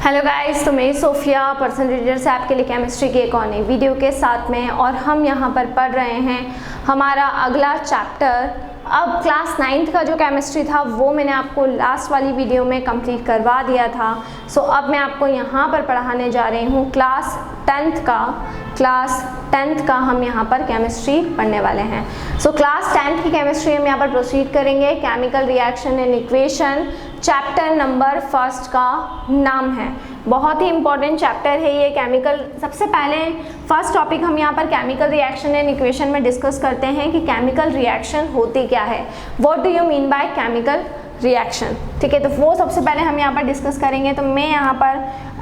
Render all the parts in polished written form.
Hello guys, तो मैं Sophia personal reader से आपके लिए केमिस्ट्री की एक और नई वीडियो के साथ में, और हम यहाँ पर पढ़ रहे हैं हमारा अगला चैप्टर। अब क्लास 9th का जो केमिस्ट्री था वो मैंने आपको लास्ट वाली वीडियो में कंप्लीट करवा दिया था। सो अब मैं आपको यहाँ पर पढ़ाने जा रही हूँ क्लास 10th का हम यहाँ पर केमिस्ट्री पढ़ने वाले हैं। सो क्लास 10th की केमिस्ट्री हम यहाँ पर प्रोसीड करेंगे। Chemical reaction and equation chapter number 1 का नाम है। बहुत ही इंपॉर्टेंट चैप्टर है ये केमिकल। सबसे पहले फर्स्ट टॉपिक हम यहाँ पर केमिकल रिएक्शन एंड इक्वेशन में डिस्कस करते हैं कि केमिकल रिएक्शन होती क्या है। What do you mean by chemical reaction, ठीक है। तो वो सबसे पहले हम यहाँ पर डिस्कस करेंगे। तो मैं यहाँ पर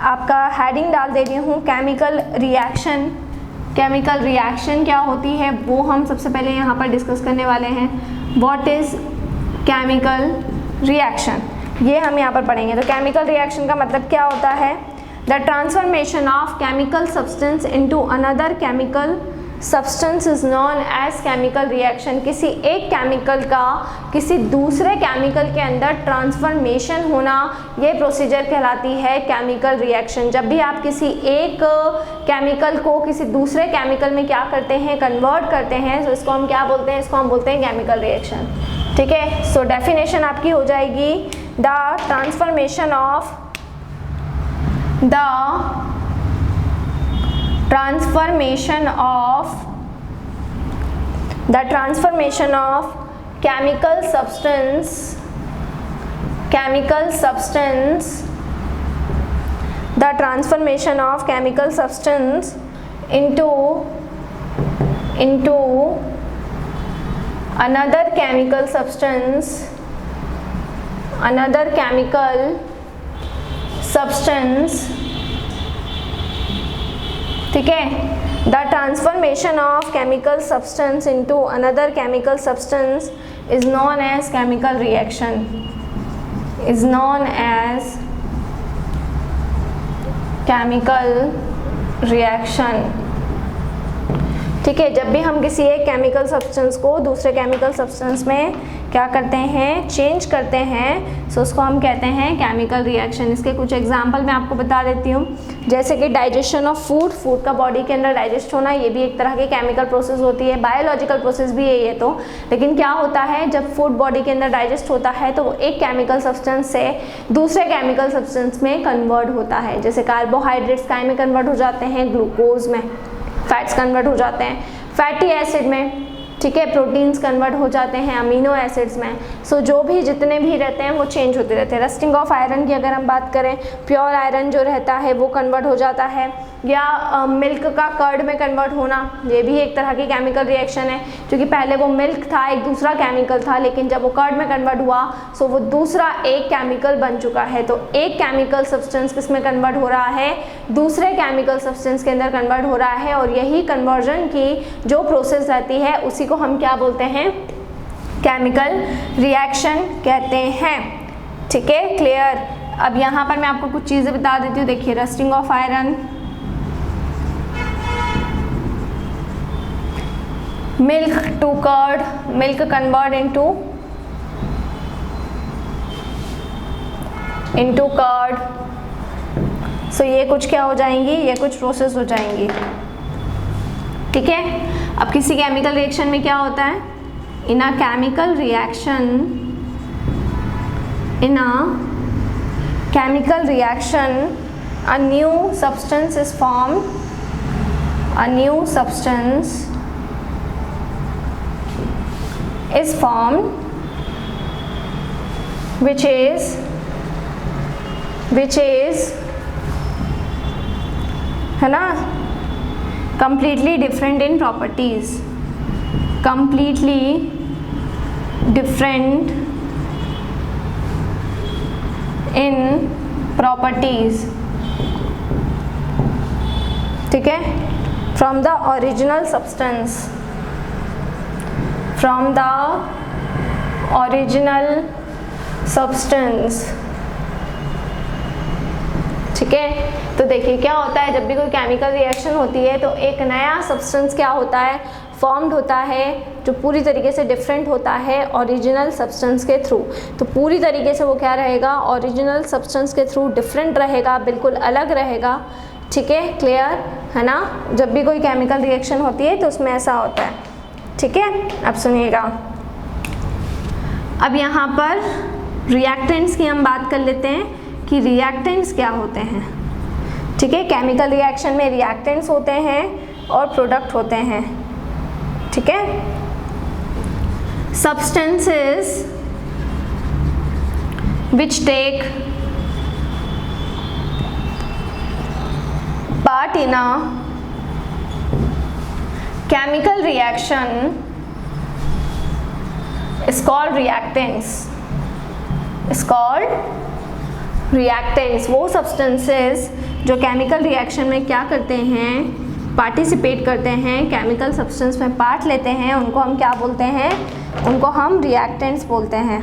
आपका हेडिंग डाल दे रही हूँ केमिकल रिएक्शन। केमिकल रिएक्शन क्या होती है वो हम सबसे पहले यहाँ पर डिस्कस करने वाले हैं। व्हाट इज़ केमिकल रिएक्शन, ये हम यहाँ पर पढ़ेंगे। तो केमिकल रिएक्शन का मतलब क्या होता है? The transformation of chemical substance into another chemical substance is known as chemical reaction. किसी एक केमिकल का किसी दूसरे केमिकल के अंदर ट्रांसफॉर्मेशन होना, ये प्रोसीजर कहलाती है केमिकल रिएक्शन। जब भी आप किसी एक केमिकल को किसी दूसरे केमिकल में क्या करते हैं, कन्वर्ट करते हैं, तो इसको हम क्या बोलते हैं? इसको हम बोलते हैं केमिकल रिएक्शन, ठीक है। सो डेफिनेशन आपकी हो जाएगी the transformation of chemical substance into another chemical substance, ठीक है। The transformation of chemical substance into another chemical substance is known as chemical reaction, ठीक है। जब भी हम किसी एक केमिकल सब्सटेंस को दूसरे केमिकल सब्सटेंस में क्या करते हैं, चेंज करते हैं, सो उसको हम कहते हैं केमिकल रिएक्शन। इसके कुछ एग्जांपल मैं आपको बता देती हूँ, जैसे कि डाइजेशन ऑफ फूड का बॉडी के अंदर डाइजेस्ट होना, ये भी एक तरह की केमिकल प्रोसेस होती है। बायोलॉजिकल प्रोसेस भी है ये तो। लेकिन क्या होता है, जब फूड बॉडी के अंदर डाइजेस्ट होता है तो वो एक केमिकल सब्सटेंस से दूसरे केमिकल सब्सटेंस में कन्वर्ट होता है। जैसे कार्बोहाइड्रेट्स काय में कन्वर्ट हो जाते हैं, ग्लूकोज में। फैट्स कन्वर्ट हो जाते हैं फैटी एसिड में, ठीक है। प्रोटीन्स कन्वर्ट हो जाते हैं अमीनो एसिड्स में। सो जो भी जितने भी रहते हैं वो चेंज होते रहते हैं। रस्टिंग ऑफ आयरन की अगर हम बात करें, प्योर आयरन जो रहता है वो कन्वर्ट हो जाता है, या मिल्क का कर्ड में कन्वर्ट होना, ये भी एक तरह की केमिकल रिएक्शन है। क्योंकि पहले वो मिल्क था, एक दूसरा केमिकल था, लेकिन जब वो कर्ड में कन्वर्ट हुआ सो वो दूसरा एक केमिकल बन चुका है। तो एक केमिकल सब्सटेंस किस में कन्वर्ट हो रहा है? दूसरे केमिकल सब्सटेंस के अंदर कन्वर्ट हो रहा है। और यही कन्वर्जन की जो प्रोसेस रहती है उसी को हम क्या बोलते हैं? केमिकल रिएक्शन कहते हैं, ठीक है। क्लियर। अब यहाँ पर मैं आपको कुछ चीज़ें बता देती हूँ। देखिए, rusting of iron, milk to curd, milk convert into curd. So ये कुछ क्या हो जाएंगी, ये कुछ प्रोसेस हो जाएंगी, ठीक है। अब किसी केमिकल रिएक्शन में क्या होता है? In a chemical reaction a new substance is formed, which is है ना, completely different in properties, ठीक है, from the original substance, ठीक है। तो देखिए क्या होता है, जब भी कोई केमिकल रिएक्शन होती है तो एक नया सब्सटेंस क्या होता है, फॉर्म्ड होता है, जो पूरी तरीके से डिफरेंट होता है ओरिजिनल सब्सटेंस के थ्रू। तो पूरी तरीके से वो क्या रहेगा, ओरिजिनल सब्सटेंस के थ्रू डिफरेंट रहेगा, बिल्कुल अलग रहेगा। ठीक है, क्लियर है ना। जब भी कोई केमिकल रिएक्शन होती है तो उसमें ऐसा होता है। ठीक है, अब सुनिएगा। अब यहाँ पर रिएक्टेंट्स की हम बात कर लेते हैं कि रिएक्टेंट्स क्या होते हैं। ठीक है, केमिकल रिएक्शन में रिएक्टेंट्स होते हैं और प्रोडक्ट होते हैं। ठीक है, substances which take part in a chemical reaction is called reactants, is called reactants। वो substances जो chemical reaction में क्या करते हैं, पार्टिसिपेट करते हैं, केमिकल सब्सटेंस में पार्ट लेते हैं, उनको हम क्या बोलते हैं, उनको हम रिएक्टेंट्स बोलते हैं।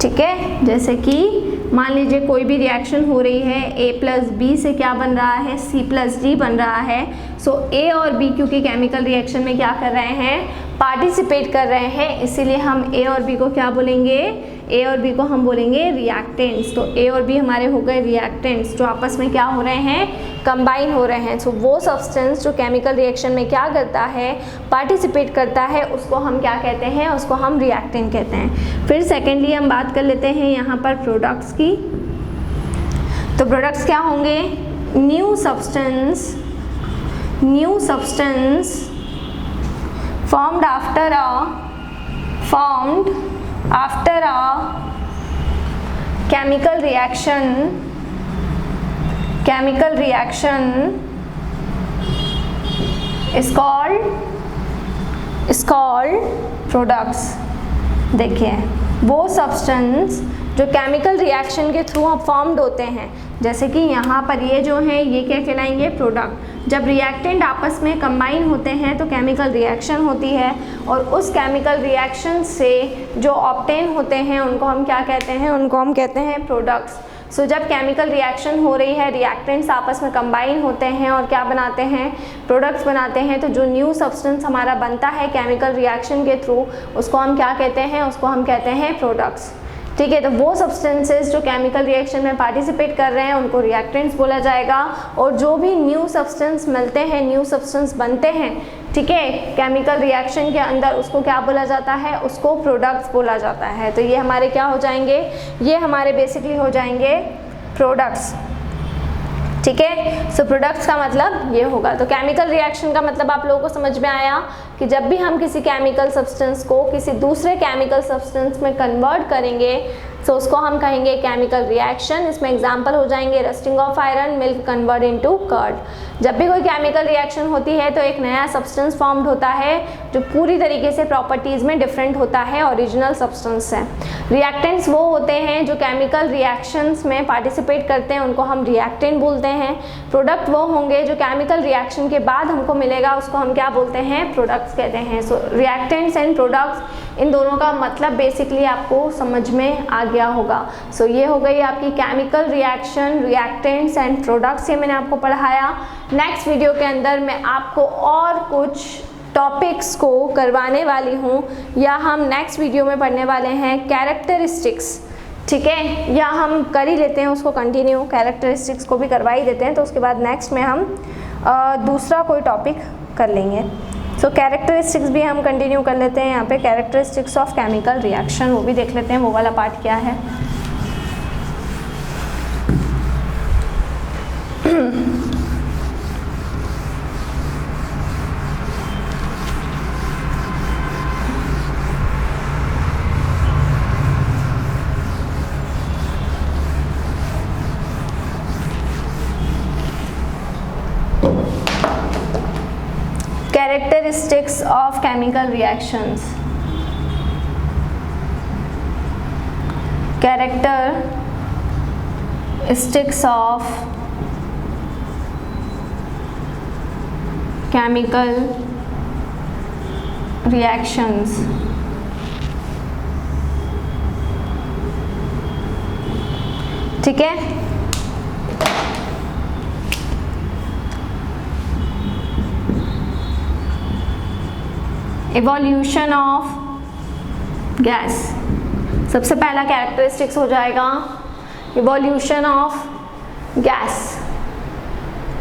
ठीक है, जैसे कि मान लीजिए कोई भी रिएक्शन हो रही है, A+B से क्या बन रहा है, C+D बन रहा है। सो A और B क्योंकि केमिकल रिएक्शन में क्या कर रहे हैं, पार्टिसिपेट कर रहे हैं, इसीलिए हम A और B को क्या बोलेंगे, A और B को हम बोलेंगे रिएक्टेंट्स। तो A और B हमारे हो गए रिएक्टेंट्स जो आपस में क्या हो रहे हैं, कंबाइन हो रहे हैं। सो वो सब्सटेंस जो केमिकल रिएक्शन में क्या करता है, पार्टिसिपेट करता है, उसको हम क्या कहते हैं, उसको हम रिएक्टेंट कहते हैं। फिर सेकेंडली हम बात कर लेते हैं यहाँ पर प्रोडक्ट्स की। तो प्रोडक्ट्स क्या होंगे, new substance formed after a chemical reaction is called products। देखिए, वो सब्सटेंस जो केमिकल रिएक्शन के थ्रू फॉर्म्ड होते हैं, जैसे कि यहाँ पर ये जो हैं, ये क्या कहलाएंगे, प्रोडक्ट। जब रिएक्टेंट आपस में कंबाइन होते हैं तो केमिकल रिएक्शन होती है, और उस केमिकल रिएक्शन से जो ऑब्टेन होते हैं उनको हम क्या कहते हैं, उनको हम कहते हैं प्रोडक्ट्स। सो जब केमिकल रिएक्शन हो रही है, रिएक्टेंट्स आपस में कंबाइन होते हैं और क्या बनाते हैं, प्रोडक्ट्स बनाते हैं। तो जो न्यू सब्सटेंस हमारा बनता है केमिकल रिएक्शन के थ्रू, उसको हम क्या कहते हैं, उसको हम कहते हैं प्रोडक्ट्स। ठीक है, तो वो सब्सटेंसेस जो केमिकल रिएक्शन में पार्टिसिपेट कर रहे हैं उनको रिएक्टेंट्स बोला जाएगा, और जो भी न्यू सब्सटेंस मिलते हैं, न्यू सब्सटेंस बनते हैं, ठीक है, केमिकल रिएक्शन के अंदर, उसको क्या बोला जाता है, उसको प्रोडक्ट्स बोला जाता है। तो ये हमारे क्या हो जाएंगे, ये हमारे बेसिकली हो जाएंगे प्रोडक्ट्स। ठीक है, सो प्रोडक्ट्स का मतलब ये होगा। तो केमिकल रिएक्शन का मतलब आप लोगों को समझ में आया कि जब भी हम किसी केमिकल सब्सटेंस को किसी दूसरे केमिकल सब्सटेंस में कन्वर्ट करेंगे तो उसको हम कहेंगे केमिकल रिएक्शन। इसमें एग्जांपल हो जाएंगे rusting of iron, milk convert into curd. जब भी कोई केमिकल रिएक्शन होती है तो एक नया सब्सटेंस फॉर्म्ड होता है जो पूरी तरीके से प्रॉपर्टीज़ में डिफरेंट होता है ओरिजिनल सब्सटेंस से। रिएक्टेंट्स वो होते हैं जो केमिकल रिएक्शंस में पार्टिसिपेट करते हैं, उनको हम रिएक्टेंट बोलते हैं। प्रोडक्ट वो होंगे जो केमिकल रिएक्शन के बाद हमको मिलेगा, उसको हम क्या बोलते हैं, प्रोडक्ट्स कहते हैं। सो रिएक्टेंट्स एंड प्रोडक्ट्स, इन दोनों का मतलब बेसिकली आपको समझ में आ गया होगा। सो ये हो गई आपकी chemical reaction, reactants and products, ये मैंने आपको पढ़ाया। नेक्स्ट वीडियो के अंदर मैं आपको और कुछ टॉपिक्स को करवाने वाली हूँ, या हम नेक्स्ट वीडियो में पढ़ने वाले हैं कैरेक्टरिस्टिक्स। ठीक है, या हम कर ही लेते हैं उसको कंटिन्यू, कैरेक्टरिस्टिक्स को भी करवा ही देते हैं, तो उसके बाद नेक्स्ट में हम दूसरा कोई टॉपिक कर लेंगे। सो कैरेक्टरिस्टिक्स भी हम कंटिन्यू कर लेते हैं। यहाँ पे कैरेक्टरिस्टिक्स ऑफ केमिकल रिएक्शन, वो भी देख लेते हैं, वो वाला पार्ट क्या है। Characteristics of chemical reactions. Characteristics of chemical reactions. ठीक है, इवोल्यूशन ऑफ गैस, सबसे पहला कैरेक्टरिस्टिक्स हो जाएगा evolution of gas.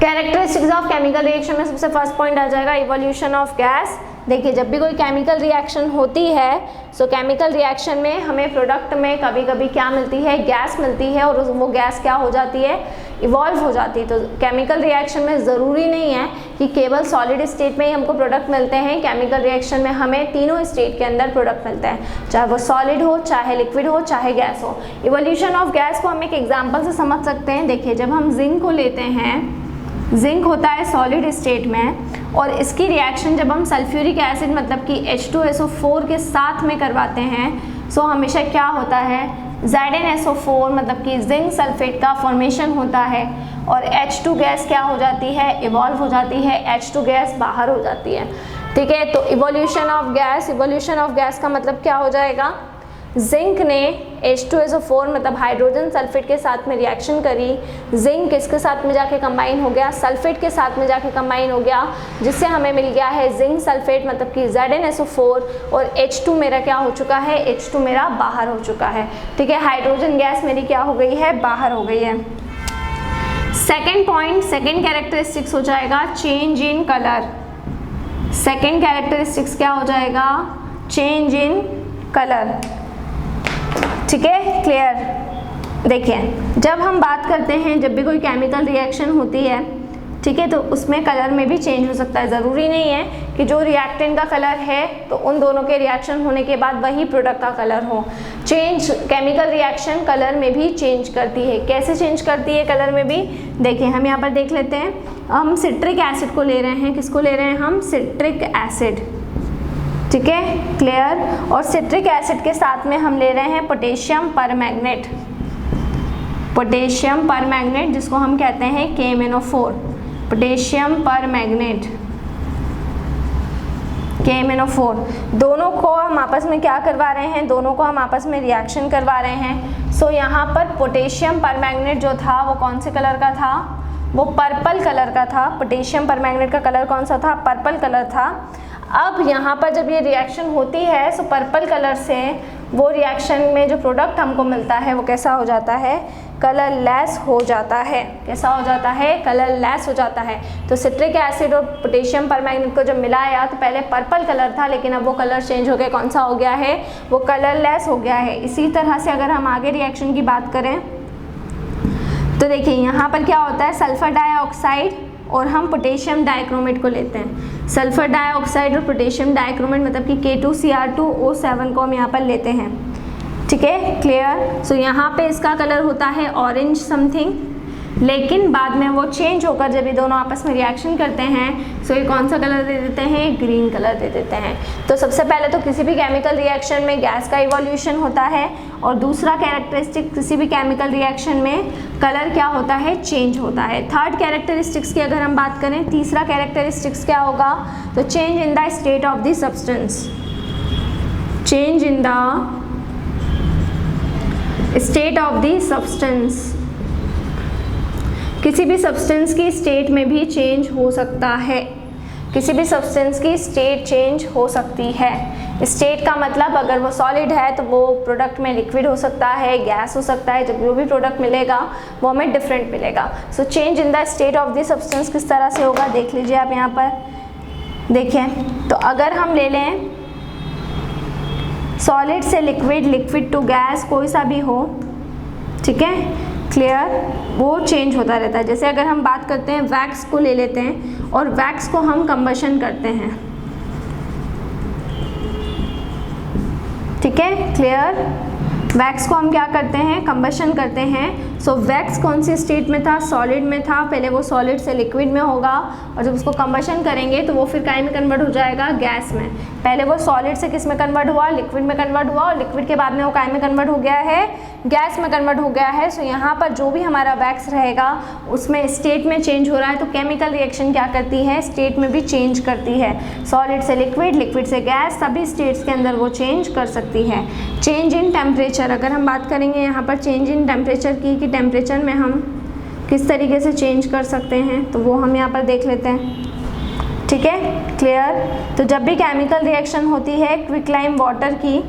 Characteristics of chemical reaction में सबसे फर्स्ट पॉइंट आ जाएगा इवोल्यूशन ऑफ गैस। देखिए, जब भी कोई केमिकल रिएक्शन होती है सो केमिकल रिएक्शन में हमें प्रोडक्ट में कभी कभी क्या मिलती है, गैस मिलती है, और वो गैस क्या हो जाती है, इवॉल्व हो जाती है। तो केमिकल रिएक्शन में ज़रूरी नहीं है कि केवल सॉलिड स्टेट में ही हमको प्रोडक्ट मिलते हैं। केमिकल रिएक्शन में हमें तीनों स्टेट के अंदर प्रोडक्ट मिलते हैं, चाहे वो सॉलिड हो, चाहे लिक्विड हो, चाहे गैस हो। इवोल्यूशन ऑफ गैस को हम एक एग्जाम्पल से समझ सकते हैं। देखिए, जब हम जिंक को लेते हैं, जिंक होता है सॉलिड स्टेट में, और इसकी रिएक्शन जब हम सल्फ्यूरिक एसिड मतलब कि H2SO4 के साथ में करवाते हैं सो हमेशा क्या होता है, ZnSO4 मतलब कि जिंक सल्फेट का फॉर्मेशन होता है, और H2 गैस क्या हो जाती है, इवॉल्व हो जाती है, H2 गैस बाहर हो जाती है। ठीक है, तो evolution of gas, evolution of gas का मतलब क्या हो जाएगा, जिंक ने H2SO4 मतलब हाइड्रोजन सल्फेट के साथ में रिएक्शन करी, जिंक किसके साथ में जाके कंबाइन हो गया, सल्फेट के साथ में जाके कंबाइन हो गया, जिससे हमें मिल गया है जिंक सल्फेट मतलब कि ZnSO4, और H2 मेरा क्या हो चुका है, H2 मेरा बाहर हो चुका है। ठीक है, हाइड्रोजन गैस मेरी क्या हो गई है, बाहर हो गई है। सेकेंड पॉइंट, सेकेंड कैरेक्टरिस्टिक्स हो जाएगा change in colour. Second characteristics क्या हो जाएगा, चेंज इन कलर। ठीक है, क्लियर। देखिए, जब हम बात करते हैं, जब भी कोई केमिकल रिएक्शन होती है, ठीक है, तो उसमें कलर में भी चेंज हो सकता है। ज़रूरी नहीं है कि जो रिएक्टेंट का कलर है तो उन दोनों के रिएक्शन होने के बाद वही प्रोडक्ट का कलर हो। चेंज, केमिकल रिएक्शन कलर में भी चेंज करती है। कैसे चेंज करती है कलर में भी, देखिए हम यहाँ पर देख लेते हैं। हम सिट्रिक एसिड को ले रहे हैं, किसको ले रहे हैं हम, सिट्रिक एसिड। ठीक है, क्लियर। और सिट्रिक एसिड के साथ में हम ले रहे हैं पोटेशियम परमैंगनेट, पोटेशियम परमैंगनेट जिसको हम कहते हैं KMnO4, पोटेशियम परमैंगनेट KMnO4। दोनों को हम आपस में क्या करवा रहे हैं, दोनों को हम आपस में रिएक्शन करवा रहे हैं। सो यहाँ पर पोटेशियम परमैंगनेट जो था वो कौन से कलर का था, वो पर्पल कलर का था। पोटेशियम परमैंगनेट का कलर कौन सा था, पर्पल कलर था। अब यहाँ पर जब ये रिएक्शन होती है सो पर्पल कलर से वो रिएक्शन में जो प्रोडक्ट हमको मिलता है वो कैसा हो जाता है, कलरलेस हो जाता है। कैसा हो जाता है, कलरलेस हो जाता है। तो सिट्रिक एसिड और पोटेशियम परमैंगनेट को जब मिलाया तो पहले पर्पल कलर था, लेकिन अब वो कलर चेंज हो गया, कौन सा हो गया है, वो कलरलेस हो गया है। इसी तरह से अगर हम आगे रिएक्शन की बात करें तो देखिए यहाँ पर क्या होता है, सल्फर डाइऑक्साइड और हम पोटेशियम डाइक्रोमेट को लेते हैं। सल्फर डाइऑक्साइड और पोटेशियम डाइक्रोमेट मतलब कि K2Cr2O7 को हम यहाँ पर लेते हैं। ठीक है, क्लियर। सो यहाँ पे इसका कलर होता है ऑरेंज समथिंग, लेकिन बाद में वो चेंज होकर जब ये दोनों आपस में रिएक्शन करते हैं सो ये कौन सा कलर दे देते हैं, ग्रीन कलर दे देते हैं। तो सबसे पहले तो किसी भी केमिकल रिएक्शन में गैस का इवोल्यूशन होता है, और दूसरा कैरेक्टरिस्टिक किसी भी केमिकल रिएक्शन में कलर क्या होता है, चेंज होता है। थर्ड कैरेक्टरिस्टिक्स की अगर हम बात करें, तीसरा कैरेक्टरिस्टिक्स क्या होगा, तो change in the state of the substance, change in the state of the substance. किसी भी सब्सटेंस की स्टेट में भी चेंज हो सकता है, किसी भी सब्सटेंस की स्टेट चेंज हो सकती है। स्टेट का मतलब अगर वो सॉलिड है तो वो प्रोडक्ट में लिक्विड हो सकता है, गैस हो सकता है, जब जो भी प्रोडक्ट मिलेगा वो हमें डिफरेंट मिलेगा। So change in the state of the substance किस तरह से होगा, देख लीजिए आप यहाँ पर। देखिए, तो अगर हम ले लें सॉलिड से लिक्विड, लिक्विड टू गैस, कोई सा भी हो, ठीक है, क्लियर, वो चेंज होता रहता है। जैसे अगर हम बात करते हैं वैक्स को ले लेते हैं और वैक्स को हम कंबशन करते हैं, ठीक है, क्लियर। वैक्स को हम क्या करते हैं, कंबशन करते हैं। सो वैक्स कौन सी स्टेट में था, सॉलिड में था। पहले वो सॉलिड से लिक्विड में होगा, और जब उसको कंबशन करेंगे तो वो फिर काय में कन्वर्ट हो जाएगा, गैस में। पहले वो सॉलिड से किस में कन्वर्ट हुआ, लिक्विड में कन्वर्ट हुआ, और लिक्विड के बाद में वो काय में कन्वर्ट हो गया है, गैस में कन्वर्ट हो गया है। सो यहाँ पर जो भी हमारा वैक्स रहेगा उसमें स्टेट में चेंज हो रहा है, तो केमिकल रिएक्शन क्या करती है, स्टेट में भी चेंज करती है। सॉलिड से लिक्विड, लिक्विड से गैस, सभी स्टेट्स के अंदर वो चेंज कर सकती है। चेंज इन टेम्परेचर, अगर हम बात करेंगे यहाँ पर चेंज इन टेम्परेचर की, कि टेम्परेचर में हम किस तरीके से चेंज कर सकते हैं, तो वो हम यहाँ पर देख लेते हैं। ठीक है, क्लियर। तो जब भी केमिकल रिएक्शन होती है क्विकलाइम वाटर की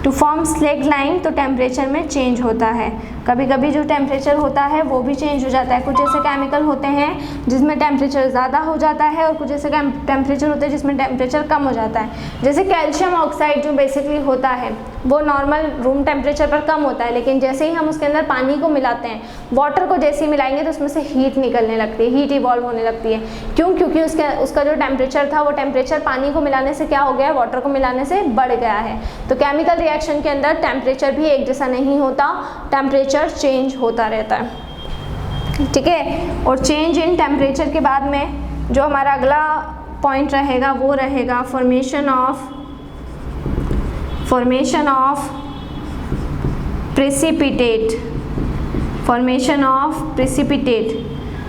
टू फॉर्म स्लेग लाइम, तो टेम्परेचर में चेंज होता है। कभी कभी जो टेम्परेचर होता है वो भी चेंज हो जाता है। कुछ ऐसे केमिकल होते हैं जिसमें टेम्परेचर ज़्यादा हो जाता है और कुछ ऐसे टेम्परेचर होते हैं जिसमें टेम्परेचर कम हो जाता है। जैसे कैल्शियम ऑक्साइड जो बेसिकली होता है वो नॉर्मल रूम टेम्परेचर पर कम होता है, लेकिन जैसे ही हम उसके अंदर पानी को मिलाते हैं, वाटर को जैसे ही मिलाएंगे तो उसमें से हीट निकलने लगती है, हीट इवॉल्व होने लगती है। क्यों? क्योंकि उसका जो टेम्परेचर था वो टेम्परेचर पानी को मिलाने से क्या हो गया, वाटर को मिलाने से बढ़ गया है। तो केमिकल रिएक्शन के अंदर टेम्परेचर भी एक जैसा नहीं होता, टेम्परेचर चेंज होता रहता है, ठीक है। और चेंज इन टेम्परेचर के बाद में जो हमारा अगला पॉइंट रहेगा वो रहेगा formation of precipitate, formation of precipitate,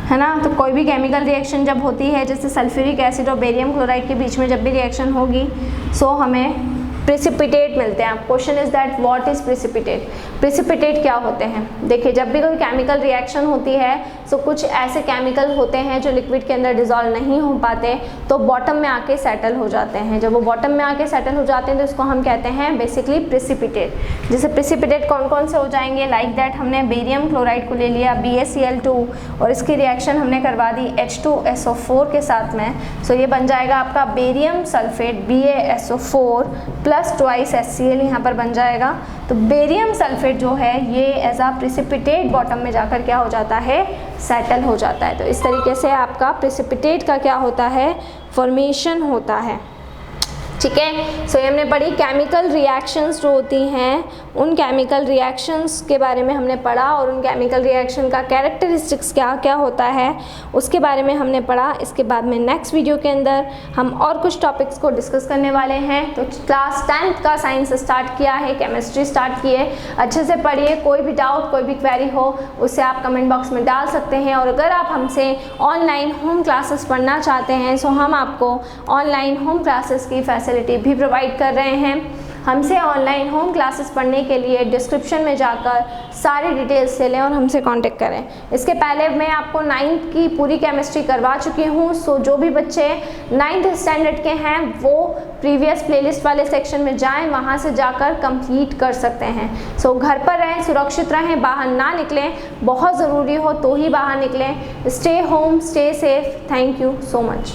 है ना। तो कोई भी केमिकल रिएक्शन जब होती है, जैसे सल्फ्यूरिक एसिड और बेरियम क्लोराइड के बीच में जब भी रिएक्शन होगी, सो हमें प्रेसिपिटेट मिलते हैं। Question is that what is precipitate. Precipitate क्या होते हैं? देखिए, जब भी कोई केमिकल रिएक्शन होती है तो कुछ ऐसे केमिकल होते हैं जो लिक्विड के अंदर डिजॉल्व नहीं हो पाते, तो बॉटम में आके सेटल हो जाते हैं। जब वो बॉटम में आके सेटल हो जाते हैं तो इसको हम कहते हैं बेसिकली प्रेसिपिटेट। जैसे प्रेसिपिटेट कौन कौन से हो जाएंगे, लाइक दैट हमने बेरियम क्लोराइड को ले लिया BaCl2 और इसकी रिएक्शन हमने करवा दी H2SO4 के साथ में, सो ये बन जाएगा आपका barium sulphate BaSO4 plus twice HCl यहाँ पर बन जाएगा। तो बेरियम सल्फेट जो है ये एज आ प्रेसिपिटेट बॉटम में जाकर क्या हो जाता है, सेटल हो जाता है। तो इस तरीके से आपका प्रेसिपिटेट का क्या होता है, फॉर्मेशन होता है, ठीक है। सो ये हमने पढ़ी केमिकल रिएक्शंस जो होती हैं, उन केमिकल रिएक्शंस के बारे में हमने पढ़ा और उन केमिकल रिएक्शन का कैरेक्टरिस्टिक्स क्या क्या होता है उसके बारे में हमने पढ़ा। इसके बाद में नेक्स्ट वीडियो के अंदर हम और कुछ टॉपिक्स को डिस्कस करने वाले हैं। तो क्लास 10th का साइंस स्टार्ट किया है, केमिस्ट्री स्टार्ट की है, अच्छे से पढ़िए। कोई भी डाउट, कोई भी क्वेरी हो उससे आप कमेंट बॉक्स में डाल सकते हैं। और अगर आप हमसे ऑनलाइन होम क्लासेस पढ़ना चाहते हैं सो हम आपको ऑनलाइन होम क्लासेस की फैसिलिटी भी प्रोवाइड कर रहे हैं। हमसे ऑनलाइन होम क्लासेस पढ़ने के लिए डिस्क्रिप्शन में जाकर सारी डिटेल्स ले लें और हमसे कांटेक्ट करें। इसके पहले मैं आपको 9th की पूरी केमिस्ट्री करवा चुकी हूँ। सो जो भी बच्चे 9th स्टैंडर्ड के हैं वो प्रीवियस प्लेलिस्ट वाले सेक्शन में जाएं, वहाँ से जाकर कंप्लीट कर सकते हैं। सो घर पर रहें, सुरक्षित रहें, बाहर ना निकलें, बहुत ज़रूरी हो तो ही बाहर निकलें। Stay home, stay safe. Thank you so much.